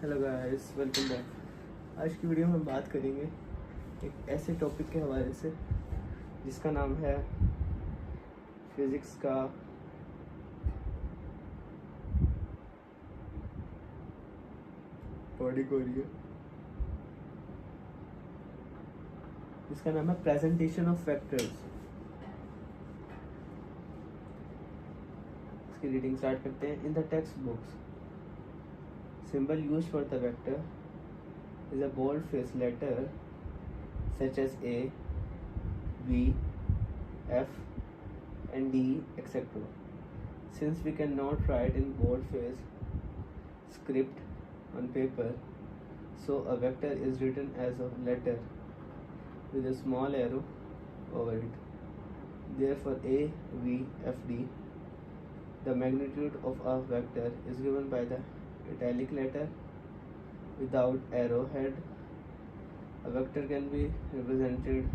Hello guys, welcome back. आज की video में हम बात करेंगे एक ऐसे टॉपिक के हवाले से जिसका नाम है फिज़िक्स का बॉडी कोरिया, जिसका नाम है प्रेजेंटेशन ऑफ वेक्टर्स। इसकी रीडिंग स्टार्ट करते हैं। In the text books symbol used for the vector is a bold-faced letter such as A, B, F, and D, etc. Since we cannot write in bold-faced script on paper, so a vector is written as a letter with a small arrow over it. Therefore, A, B, F, D. The magnitude of a vector is given by the italic letter without arrowhead. A vector can be represented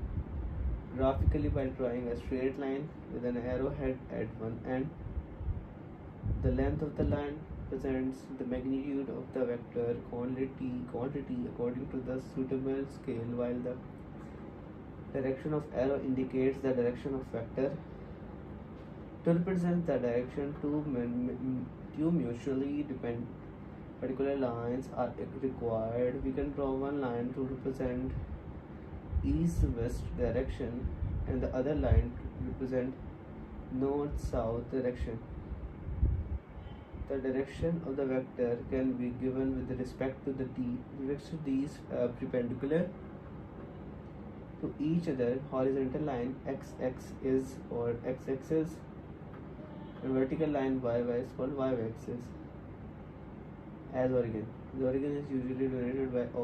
graphically by drawing a straight line with an arrowhead at one end. The length of the line represents the magnitude of the vector quantity according to the suitable scale, while the direction of arrow indicates the direction of vector. To represent the direction, two mutually dependent particular lines are required. We can draw one line to represent east-west direction and the other line to represent north-south direction. The direction of the vector can be given with respect to the direction these perpendicular to each other horizontal line x-axis is called x-axis and vertical line y-y is called y-axis. As origin, the origin is usually denoted by O.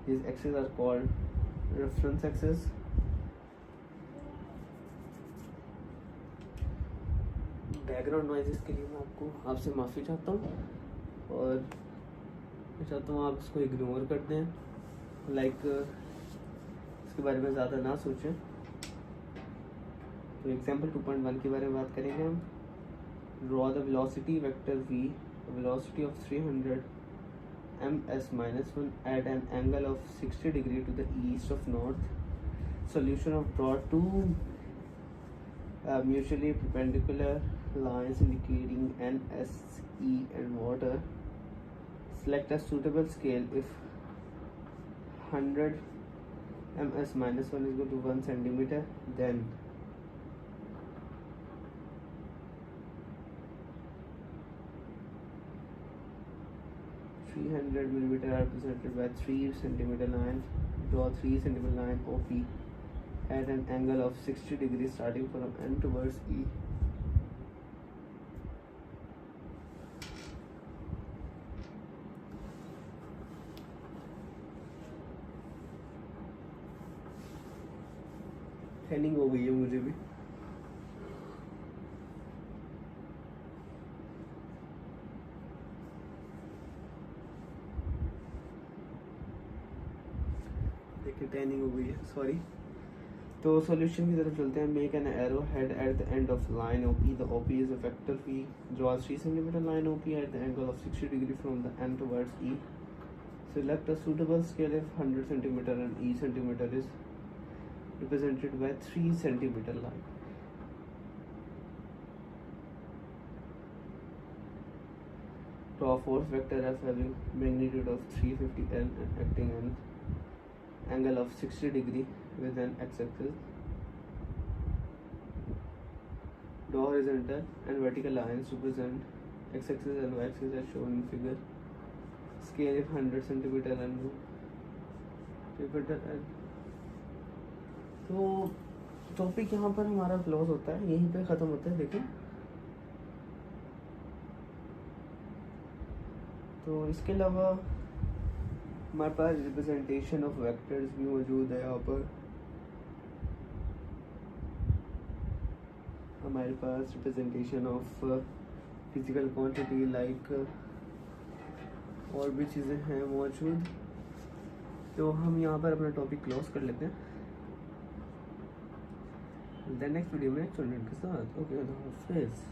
These axes are called reference axes. Background noise के लिए मैं आपसे माफ़ी चाहता हूँ और मैं चाहता हूँ आप इसको इग्नोर कर दें, इसके बारे में ज़्यादा ना सोचें। तो एग्जाम्पल 2.1 के बारे में बात करेंगे हम। Draw the velocity vector v, velocity of 300 ms-1 at an angle of 60 degree to the east of north. Solution of draw two mutually perpendicular lines indicating N, S, E and water. Select a suitable scale if 100 ms-1 is equal to 1 centimeter, then 300 millimeter are represented by 3 centimeter line. Draw 3 centimeter line OP at an angle of 60 degrees starting from N towards E. Training हो गई है मुझे भी। Tanning हो गई है, sorry. तो solution की तरफ चलते हैं। Make an arrow head at the end of line OP. The OP is a vector v. Draw 3 cm line OP at the angle of 60 degree from the n towards e. Select a suitable scale if 100 cm and e centimeter is represented by 3 cm line. Draw a force vector f having magnitude of 350 n and acting on angle of 60 degree with an x-axis. Draw horizontal and vertical lines to represent x-axis and y-axis as shown in figure. Scale if 100 centimeter and तो topic यहाँ पर हमारा close होता है, यहीं पे ख़त्म होता है। देखिए, तो इसके अलावा हमारे पास रिप्रेजेंटेशन ऑफ वेक्टर्स भी मौजूद है। यहाँ पर हमारे पास representation of physical quantity like और भी चीज़ें हैं मौजूद। तो हम यहाँ पर अपना टॉपिक क्लोज कर लेते हैं। नेक्स्ट वीडियो में नेक्स्ट के साथ। ओके, हाफिज़।